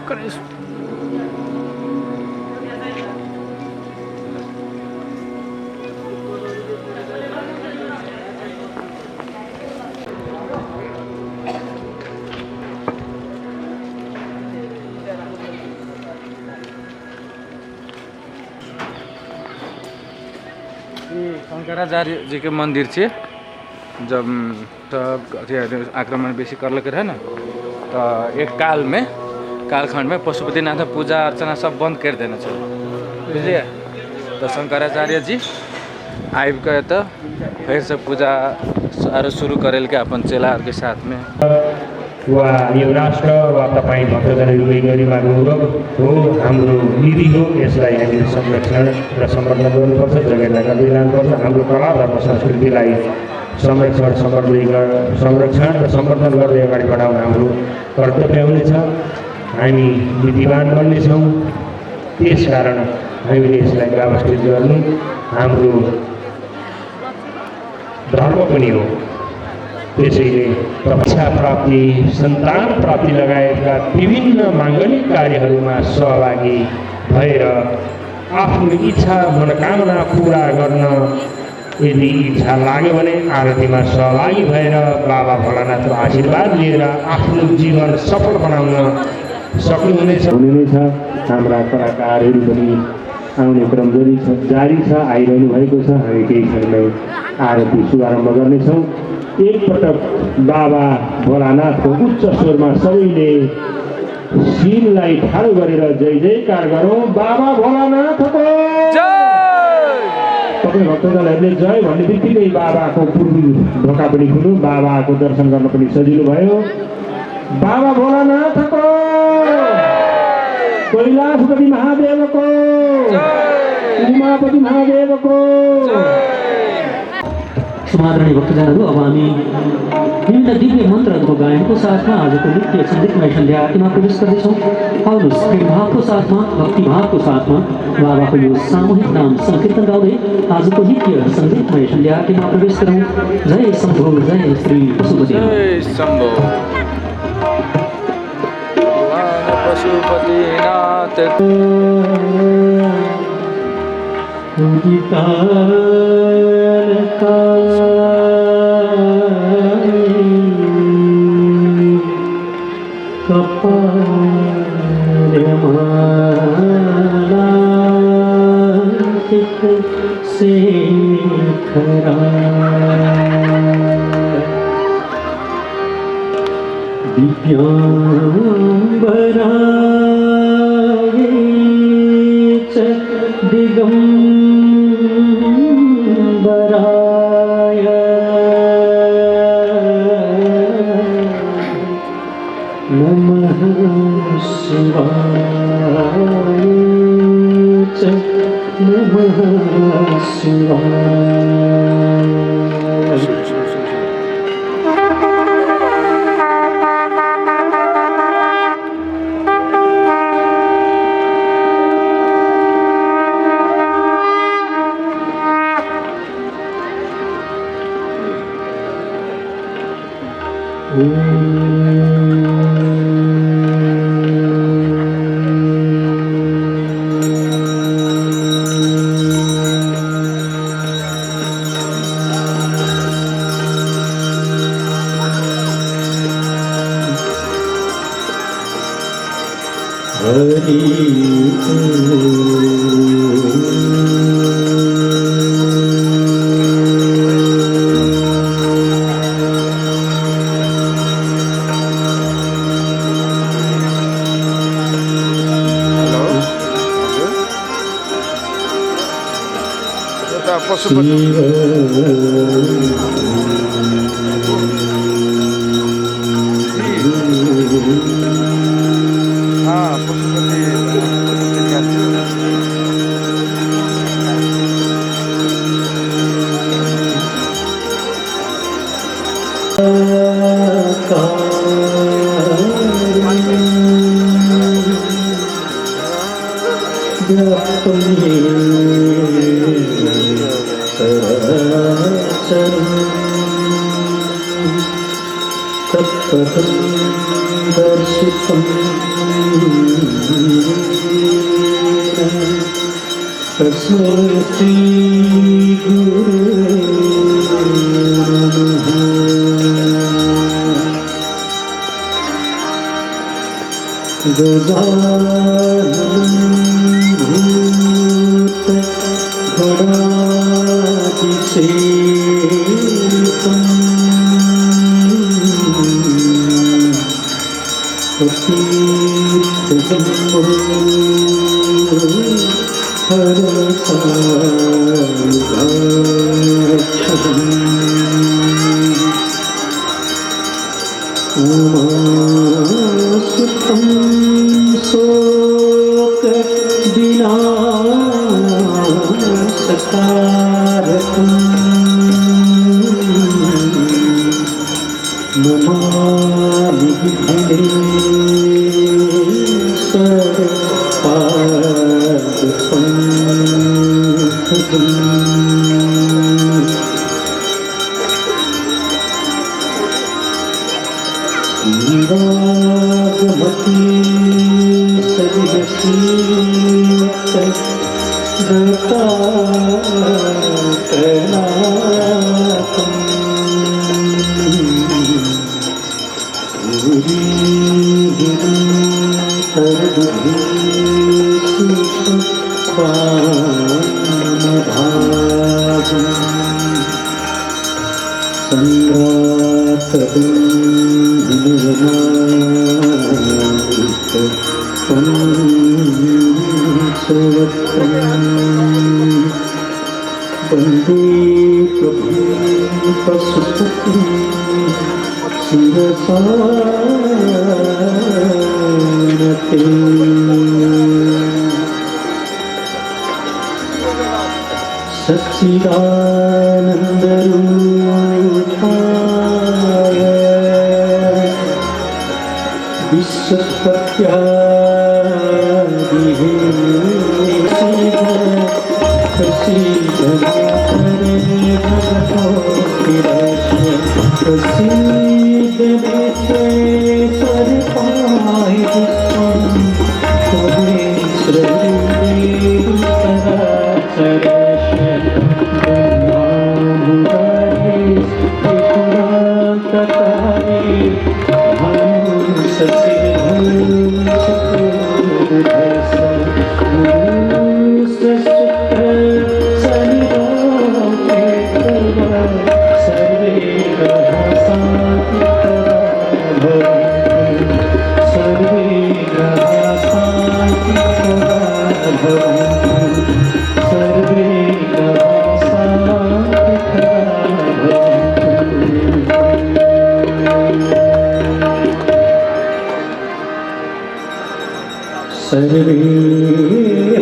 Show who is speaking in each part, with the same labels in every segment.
Speaker 1: गणेश शंकराचार्य जी के मंदिर छे। जब आक्रमण बेसी कर लेके रहे ना, तो एक कालखंड में पशुपतिनाथ पूजा अर्चना सब बंद कर देना चाहिए, बुझलिए। तो शंकराचार्य जी आइब गए तो फिर से पूजा सारो शुरू करेल के अपन चेला के साथ में।
Speaker 2: वा यो राष्ट्र वा तपाईँ भक्तजनहरू गरिमाग्नु हो हाम्रो नीति हो। यसलाई हामीले संरक्षण र सम्वर्धन गर्नुपर्छ, जगेर्ना गर्दै लानुपर्छ। हाम्रो कला धर्म संस्कृतिलाई संरक्षण र सम्वर्धन गर्दै अगाडि बढाउन हाम्रो कर्तव्य हुनेछ। हामी नीतिवान बन्नेछौँ। त्यसकारण हामीले यसलाई व्यवस्थित गर्नु हाम्रो धर्म पनि हो। त्यसैले शिक्षा प्राप्ति, सन्तान प्राप्ति लगायतका विभिन्न माङ्गलिक कार्यहरूमा सहभागी भएर आफ्नो इच्छा मनोकामना पुरा गर्न यदि इच्छा लाग्यो भने आरतीमा सहभागी भएर बाबा भोलानाथको आशीर्वाद लिएर आफ्नो जीवन सफल बनाउन सक्नुहुनेछ। हाम्रा कलाकारहरू पनि आउने क्रम जारी छ, आइरहनु भएको छ। हामी केही क्षणमै आरती शुभारम्भ गर्नेछौँ। एकपटक बाबा भोलानाथको उच्च स्वरमा सबैले शिरलाई ठाडो गरेर जय जयकार गरौँ। बाबा भोलानाथको तपाईँ भक्तजनहरूले जय भन्ने बित्तिकै बाबाको पूर्वी ढोका पनि खुल्यो, बाबाको दर्शन गर्न पनि सजिलो भयो। बाबा भोलानाथको, कैलाशपति महादेवको, उमापति महादेवको।
Speaker 3: समादरणीय भक्तजनहरू, अब हामी विभिन्न दिव्य मन्त्रहरूको गायनको साथमा आजको नृत्य सङ्गीतमय सन्ध्या आरतीमा प्रवेश गर्दैछौँ। आउनुहोस्, प्रेमभावको साथमा, भक्तिभावको साथमा बाबाको यो सामूहिक नाम सङ्कीर्तन गाउँदै आजको नृत्य सङ्गीतमय सन्ध्या आरतीमा प्रवेश गरौँ। जय शम्भो, जय श्री पशुपतिनाथ।
Speaker 1: जय शम्भो पशुपतिनाथ।
Speaker 3: दिगंबराय नमः शिवाय च नमः शिवाय।
Speaker 1: पशुपति हाँ पशुपति
Speaker 3: तत्पदं दर्शितं तस्मै श्रीगुरुवे नमः। गजाननं भूतगणातिसेवितं प्रतीर्थजम्बो हरसायुधाक्षरम् उमासुतं शोकविनाशकारकम् नमामि विघ्नेश्वरपादपङ्कजम् रागमती सजसीत दत्ताकनाथम् वन्दे प्रभुं पशुपतिं शिरसा नते। सच्चिदानन्दरूपाय विश्वपत्यादिहेतवे सर्वे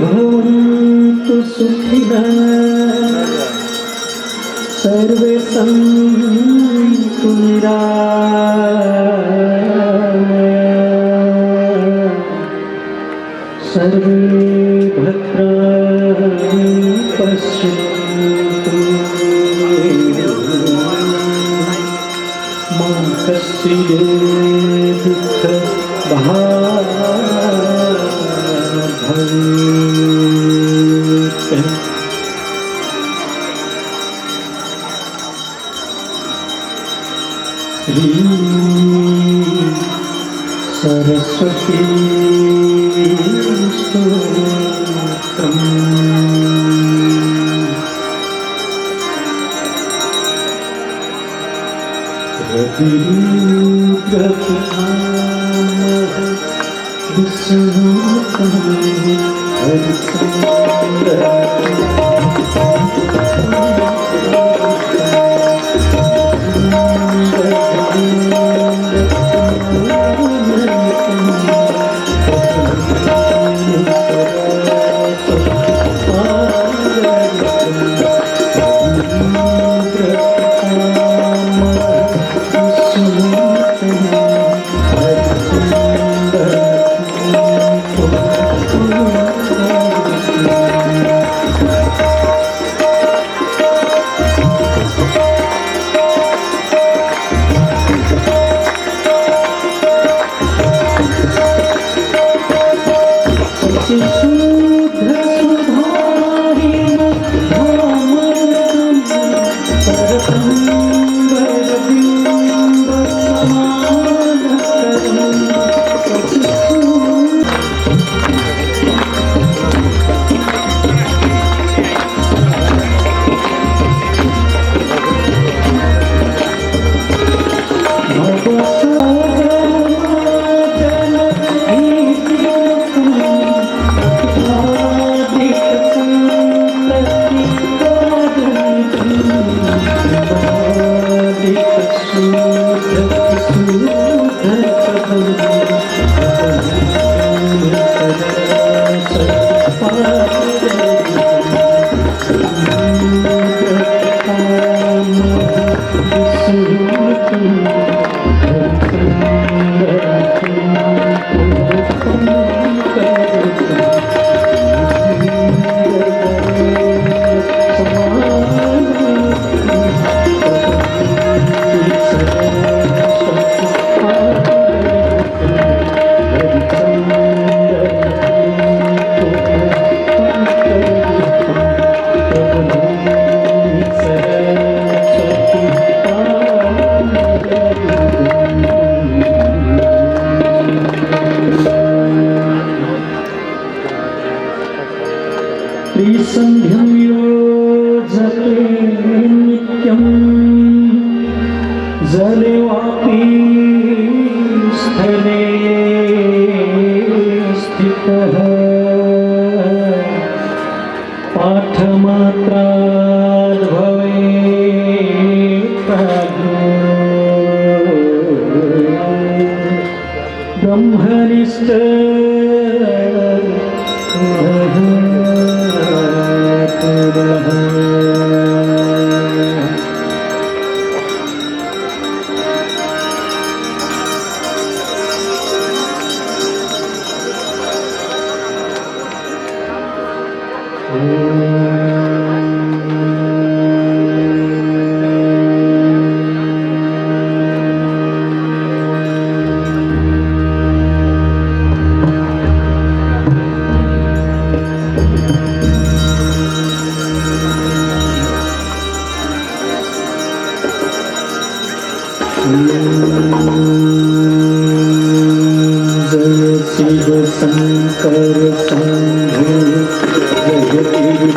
Speaker 3: भवन्तु सुखिनः सर्वे सन्तु निरामयाः सर्वे भद्राणि पश्यन्तु मा कश्चित् दुःखभाग् भवेत्। श्री सरस्वती त्रिसन्ध्यं योजते नित्यं जले वापि स्थले स्थितः पाठमात्राद् भवेत् प्राज्ञो ब्रह्मनिष्ठ जय शिव शंकर शंभु जगति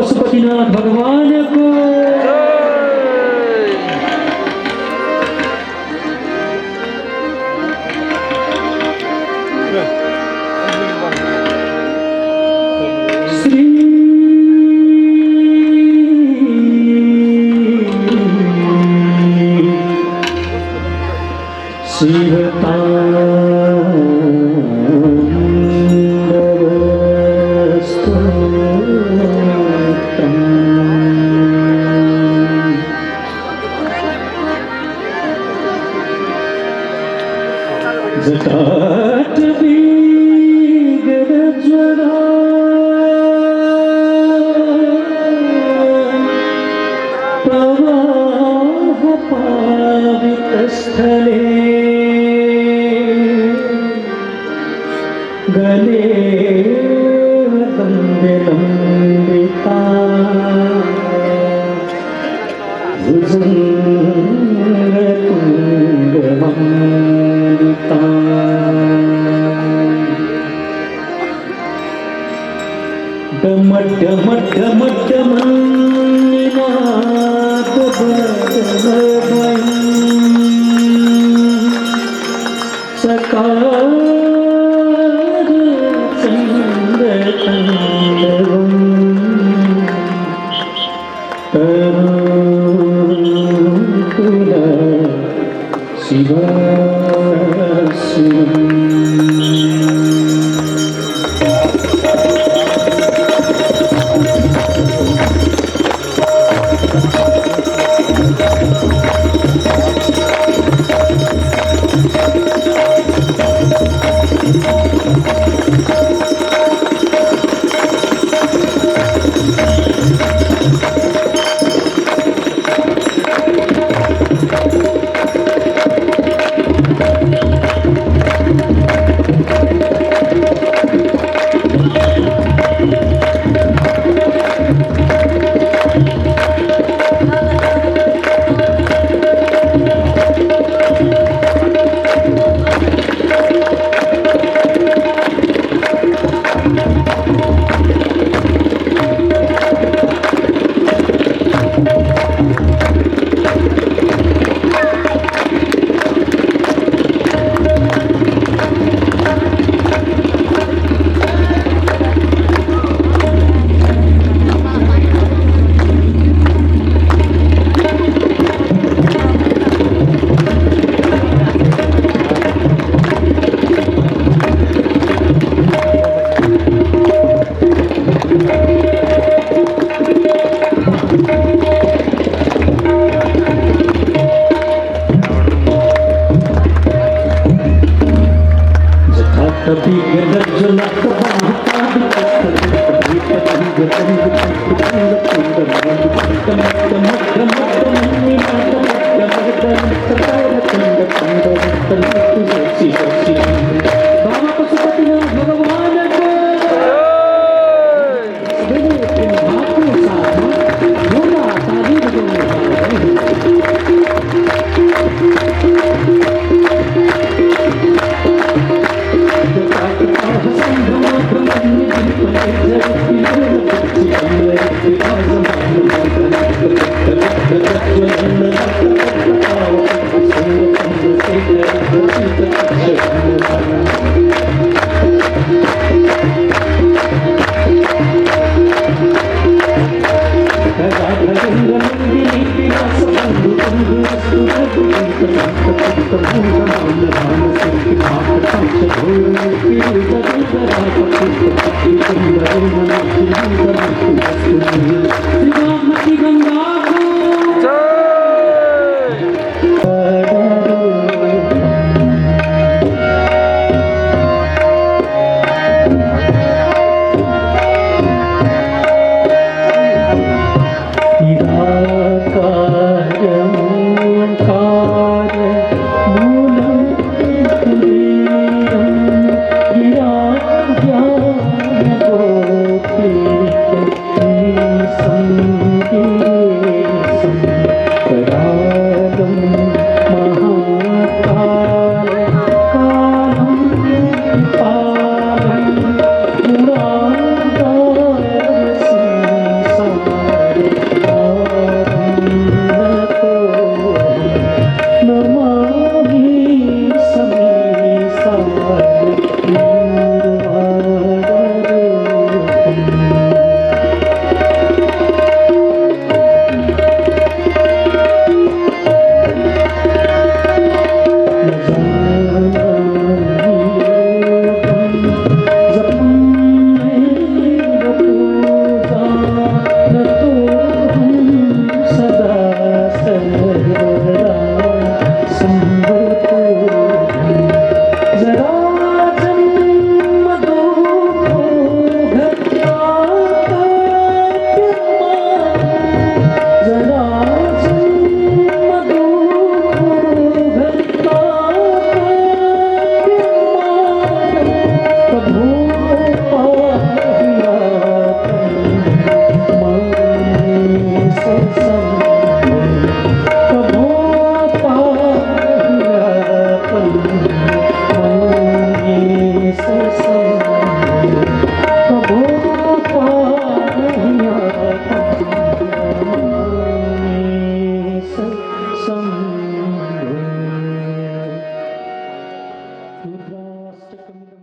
Speaker 3: पशुपतिनाथ भगवान को
Speaker 4: Thank you.